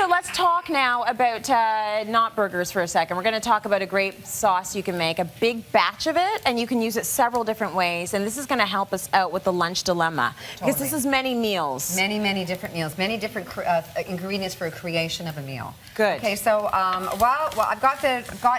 So let's talk now about not burgers for a second. We're going to talk about a great sauce you can make, a big batch of it, and you can use it several different ways. And this is going to help us out with the lunch dilemma. Because this is many meals. Many different meals, many different ingredients for a creation of a meal. Good. Okay, so well, I've got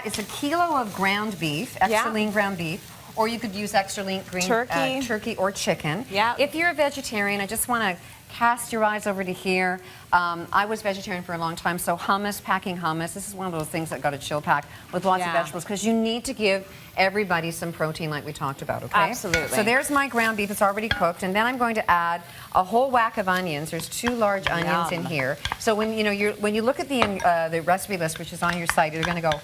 it's a kilo of ground beef, extra lean ground beef. Or you could use extra lean turkey or chicken. Yeah. If you're a vegetarian, I just want to cast your eyes over to here. I was vegetarian for a long time, so hummus, packing hummus. This is one of those things that got a chill pack with lots of vegetables because you need to give everybody some protein like we talked about, okay? Absolutely. So there's my ground beef. It's already cooked, and then I'm going to add a whole whack of onions. There's 2 large onions in here. So when you look at the recipe list, which is on your site, you're going to go,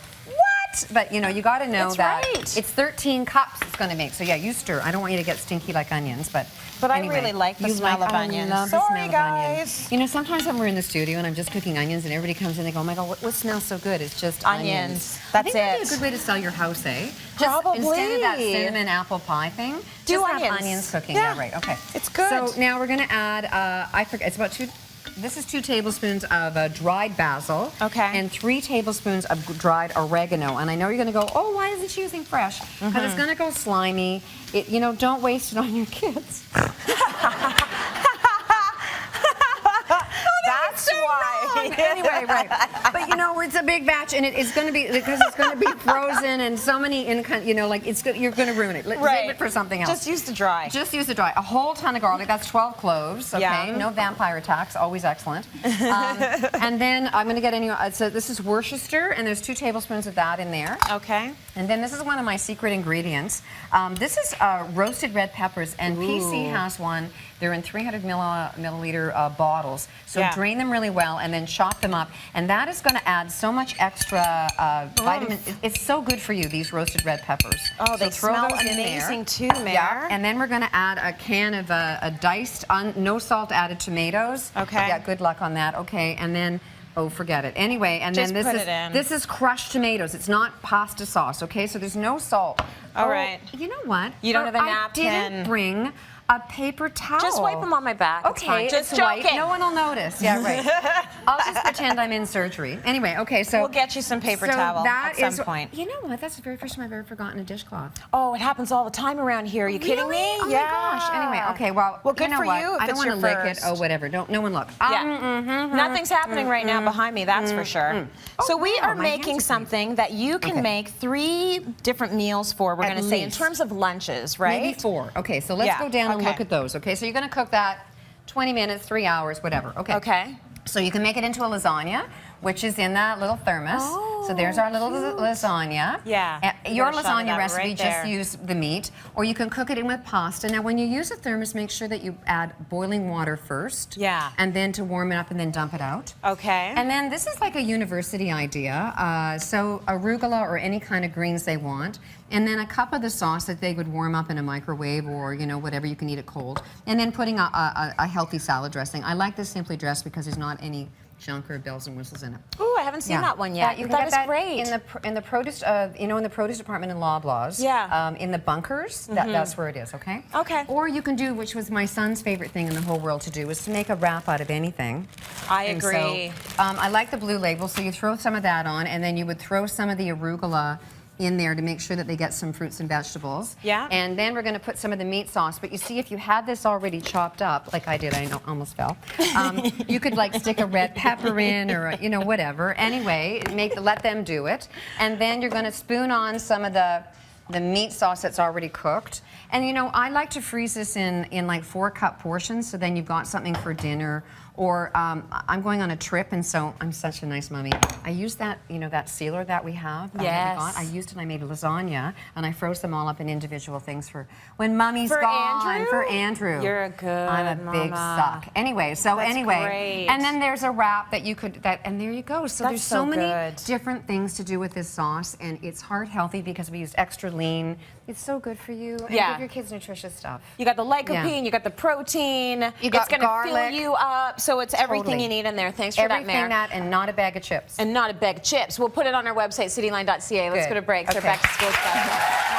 but you know, you got to know that it's 13 cups it's going to make. So yeah, you stir. I don't want you to get stinky like onions, but anyway, I really like the smell of onions. Sorry, guys. You know, sometimes when we're in the studio and I'm just cooking onions and everybody comes in, they go, "Oh my God, what smells so good?" It's just onions. That's I think that'd be a good way to sell your house, eh? Probably. Just instead of that cinnamon apple pie thing, just have onions cooking. Yeah, right. Okay. It's good. So now we're going to add. I forget. It's about 2. This is 2 tablespoons of dried basil. Okay. And 3 tablespoons of dried oregano. And I know you're going to go, oh, why isn't she using fresh? Because it's going to go slimy. You know, don't waste it on your kids. That's why. Anyway, right. But you know, it's a big batch, and it's going to be because it's going to be frozen, and so many, you know, like you're going to ruin it. Save it for something else. Just use the dry. Just use the dry. A whole ton of garlic. That's 12 cloves. Okay. No vampire attacks. Always excellent. And then I'm going to get so this is Worcester, and there's 2 tablespoons of that in there. Okay. And then this is one of my secret ingredients. This is roasted red peppers, and PC has one. They're in 300 milliliter bottles. So drain them really well and then chop them up. And that is going to add so much extra vitamin. It's so good for you, these roasted red peppers. Oh, they smell amazing too, Mayor. Yeah. And then we're going to add a can of diced, no salt added tomatoes. Okay. Yeah, good luck on that. Okay, and then... Oh, forget it. Anyway, and just then this is crushed tomatoes. It's not pasta sauce, okay? So there's no salt. All right. You know what? You don't have a napkin. I didn't bring a paper towel. Just wipe them on my back. Okay, just white. No one will notice. Yeah, right. I'll just pretend I'm in surgery. Anyway, okay, so... We'll get you some paper towel at some point. You know what? That's the very first time I've ever forgotten a dishcloth. Oh, it happens all the time around here. Are you kidding me? Oh my gosh. Anyway, okay, well good you know for what? you if I don't want to lick it. Oh, whatever. No one look. Nothing's happening right now behind me, that's for sure. So we are making something that you can make 3 different meals for, we're going to say, in terms of lunches, right? Maybe 4. Okay, so let's go down and look at those. Okay, so you're going to cook that 20 minutes, 3 hours, whatever. Okay. Okay. So you can make it into a lasagna, which is in that little thermos. Oh, so there's our little lasagna. Yeah. Your lasagna recipe, just use the meat, or you can cook it in with pasta. Now, when you use a thermos, make sure that you add boiling water first. Yeah. And then to warm it up and then dump it out. Okay. And then this is like a university idea. So arugula or any kind of greens they want. And then a cup of the sauce that they would warm up in a microwave or, you know, whatever, you can eat it cold. And then putting a healthy salad dressing. I like this simply dressed because there's not any junk or bells and whistles in it. Ooh, I haven't seen that one yet. That is great. In the produce, you know, in the produce department in Loblaws. Yeah. In the bunkers, that's where it is. Okay. Okay. Or you can do, which was my son's favorite thing in the whole world to do, was to make a wrap out of anything. I agree. So, I like the blue label, so you throw some of that on, and then you would throw some of the arugula in there to make sure that they get some fruits and vegetables. Yeah. And then we're going to put some of the meat sauce. But you see, if you had this already chopped up, like I did, I know, almost fell. You could like stick a red pepper in, or you know, whatever. Anyway, let them do it. And then you're going to spoon on some of the meat sauce that's already cooked. And you know, I like to freeze this in like 4-cup portions, so then you've got something for dinner. Or I'm going on a trip, and so I'm such a nice mommy. I used that, you know, that sealer that we have. Yes. I used it. I made lasagna, and I froze them all up in individual things for when Mommy's for gone. Andrew? For Andrew. You're a good I'm a big suck. Anyway, so That's great. and then there's a wrap that you could and there you go. So there's so many different things to do with this sauce, and it's heart healthy because we used extra lean. It's so good for you. And give your kids nutritious stuff. You got the lycopene, you got the protein. You got it's going to fill you up. So it's everything you need in there. Thanks for that, Mayor. Everything and not a bag of chips. And not a bag of chips. We'll put it on our website, cityline.ca. Let's go to break. They're back to school stuff.